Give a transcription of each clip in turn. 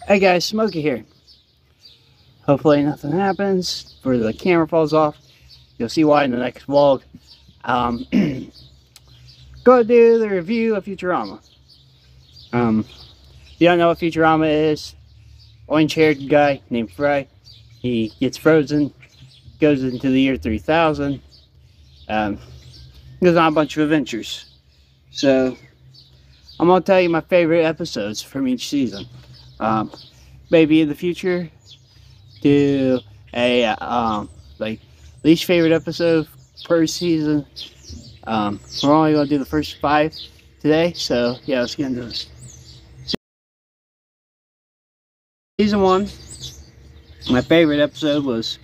Hey guys, Smokey here. Hopefully nothing happens before the camera falls off. You'll see why in the next vlog. Go do the review of Futurama. If you don't know what Futurama is, orange-haired guy named Fry. He gets frozen, goes into the year 3000, goes on a bunch of adventures. So, I'm going to tell you my favorite episodes from each season. Maybe in the future, do a like least favorite episode per season. We're only going to do the first 5 today, so yeah, let's get into this. Season 1, my favorite episode was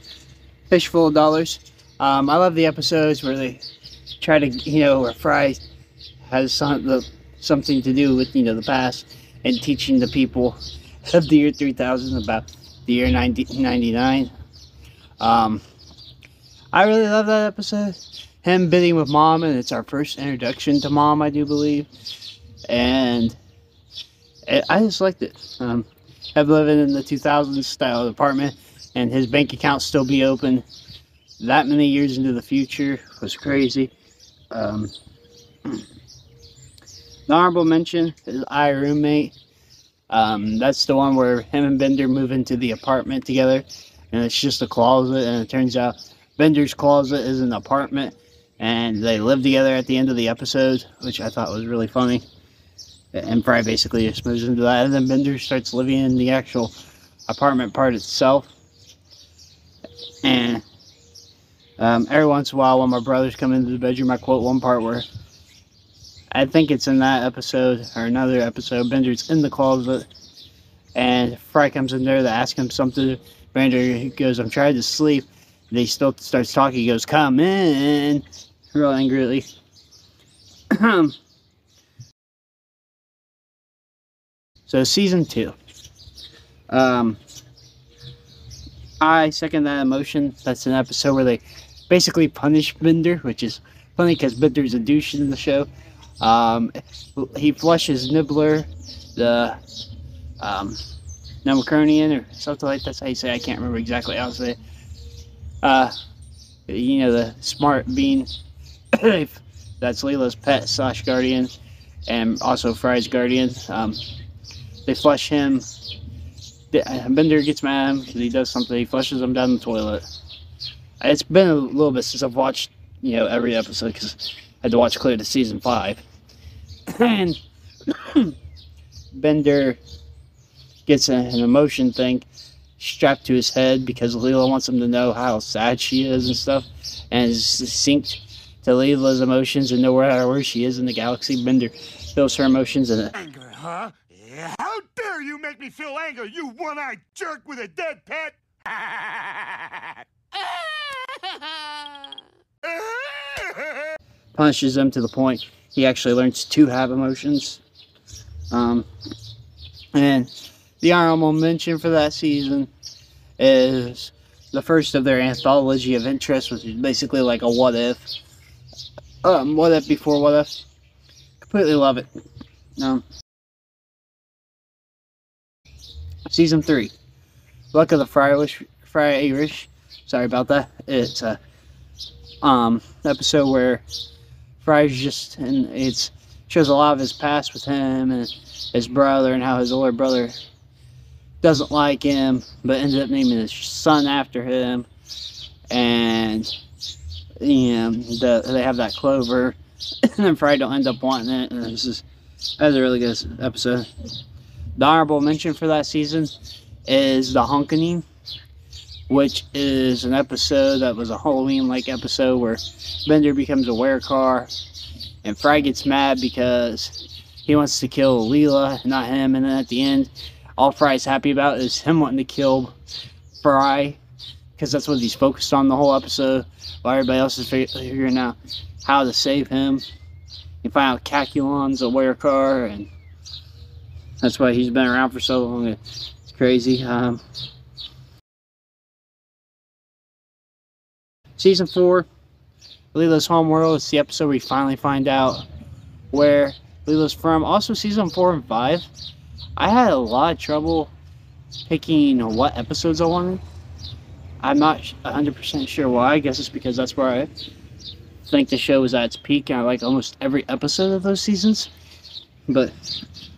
Fish Full of Dollars. I love the episodes where they try to, where Fry has something to do with, the past and teaching the people of the year 3000 about the year 1999. I really love that episode. Him bidding with Mom, and it's our first introduction to Mom, I do believe. And I just liked it. I've living in the 2000s style apartment, and his bank account still be open that many years into the future was crazy. The honorable mention is I Roommate. That's the one where him and Bender move into the apartment together, and it's just a closet, and it turns out Bender's closet is an apartment, and they live together at the end of the episode, which I thought was really funny. And Fry basically just moves into that, and then Bender starts living in the actual apartment part itself. And every once in a while when my brothers come into the bedroom, I quote one part where I think it's in that episode or another episode. Bender's in the closet, and Fry comes in there to ask him something. Bender goes, "I'm trying to sleep." And he still starts talking. He goes, "Come in," real angrily. So season 2. I second that emotion. That's an episode where they basically punish Bender, which is funny because Bender's a douche in the show. He flushes Nibbler, the Nemocronian or something like that's how you say it. I can't remember exactly how to say it. The smart bean. That's Leela's pet / guardian, and also Fry's guardian. They flush him. Bender gets mad because he does something. He flushes him down the toilet. It's been a little bit since I've watched, every episode because I had to watch clear to season 5. And Bender gets an emotion thing strapped to his head because Leela wants him to know how sad she is and stuff, and is synced to Leela's emotions and know where she is in the galaxy. Bender feels her emotions in it. Anger, huh? Yeah. How dare you make me feel anger, you one-eyed jerk with a dead pet! Punishes him to the point he actually learns to have emotions. And the honorable mention for that season is the first of their anthology of interest, which is basically like a what if. What if before what if. Completely love it. Season 3. Luck of the Fry Irish. Sorry about that. It's a episode where Fry's just, and it shows a lot of his past with him and his brother, and how his older brother doesn't like him but ended up naming his son after him. And they have that Clover, and then Fry don't end up wanting it, and that's a really good episode. The honorable mention for that season is The Honkening, which is an episode that was a Halloween-like episode where Bender becomes a werecar, and Fry gets mad because he wants to kill Leela, not him, and then at the end, all Fry's happy about is him wanting to kill Fry, because that's what he's focused on the whole episode, while everybody else is figuring out how to save him. You find out Calculon's a werecar, and that's why he's been around for so long. It's crazy. Season 4, Leela's Homeworld. It's the episode where we finally find out where Leela's from. Also, season 4 and 5, I had a lot of trouble picking what episodes I wanted. I'm not 100% sure why. I guess it's because that's where I think the show was at its peak, and I like almost every episode of those seasons. But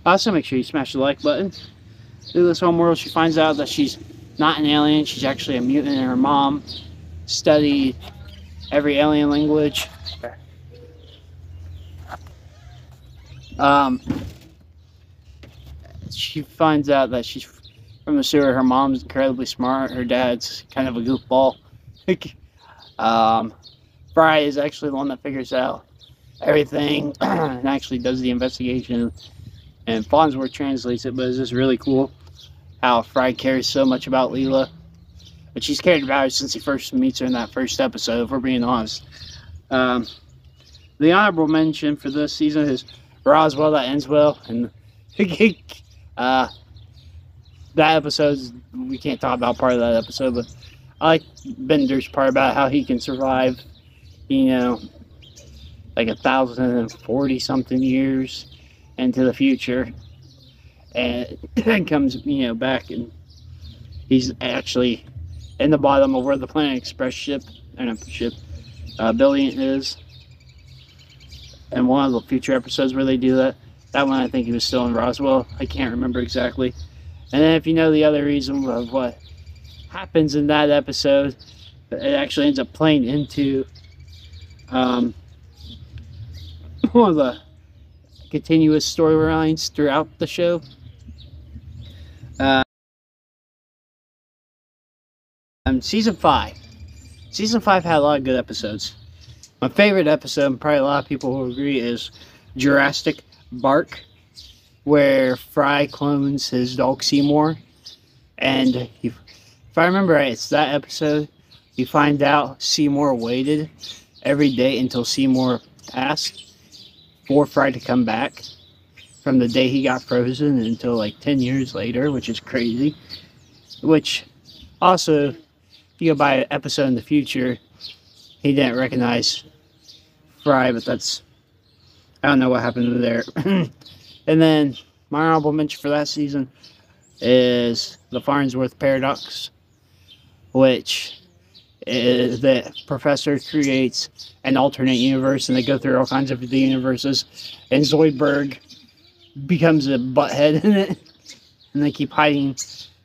also make sure you smash the like button. Through this homeworld, she finds out that she's not an alien, she's actually a mutant, and her mom studied every alien language. She finds out that she's from the sewer. Her mom's incredibly smart. Her dad's kind of a goofball. Fry is actually the one that figures out everything and actually does the investigation. And Farnsworth translates it, but it's just really cool how Fry cares so much about Leela. But she's cared about her since he first meets her in that first episode, if we're being honest. The honorable mention for this season is Roswell, that ends well. And that episode, we can't talk about part of that episode, but I like Bender's part about how he can survive, like 1,040 something years into the future, and then comes back, and he's actually in the bottom of where the Planet Express building is. And one of the future episodes where they do that one, I think he was still in Roswell. I can't remember exactly. And then if you know the other reason of what happens in that episode, it actually ends up playing into one of the continuous storylines throughout the show. Season 5. Season 5 had a lot of good episodes. My favorite episode, and probably a lot of people will agree, is Jurassic Bark, where Fry clones his dog Seymour. And if I remember right, it's that episode you find out Seymour waited every day until Seymour passed for Fry to come back, from the day he got frozen until like 10 years later, which is crazy. Which also, if you go by an episode in the future, he didn't recognize Fry, but that's, I don't know what happened there. And then my honorable mention for that season is the Farnsworth Paradox, which is the professor creates an alternate universe, and they go through all kinds of the universes, and Zoidberg becomes a butthead in it, and they keep hiding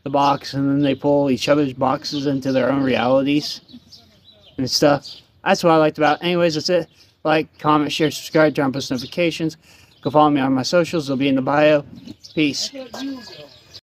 the box, and then they pull each other's boxes into their own realities and stuff. That's what I liked about it. Anyways, that's it. Like, comment, share, subscribe, turn on post notifications. Go follow me on my socials. They'll be in the bio. Peace.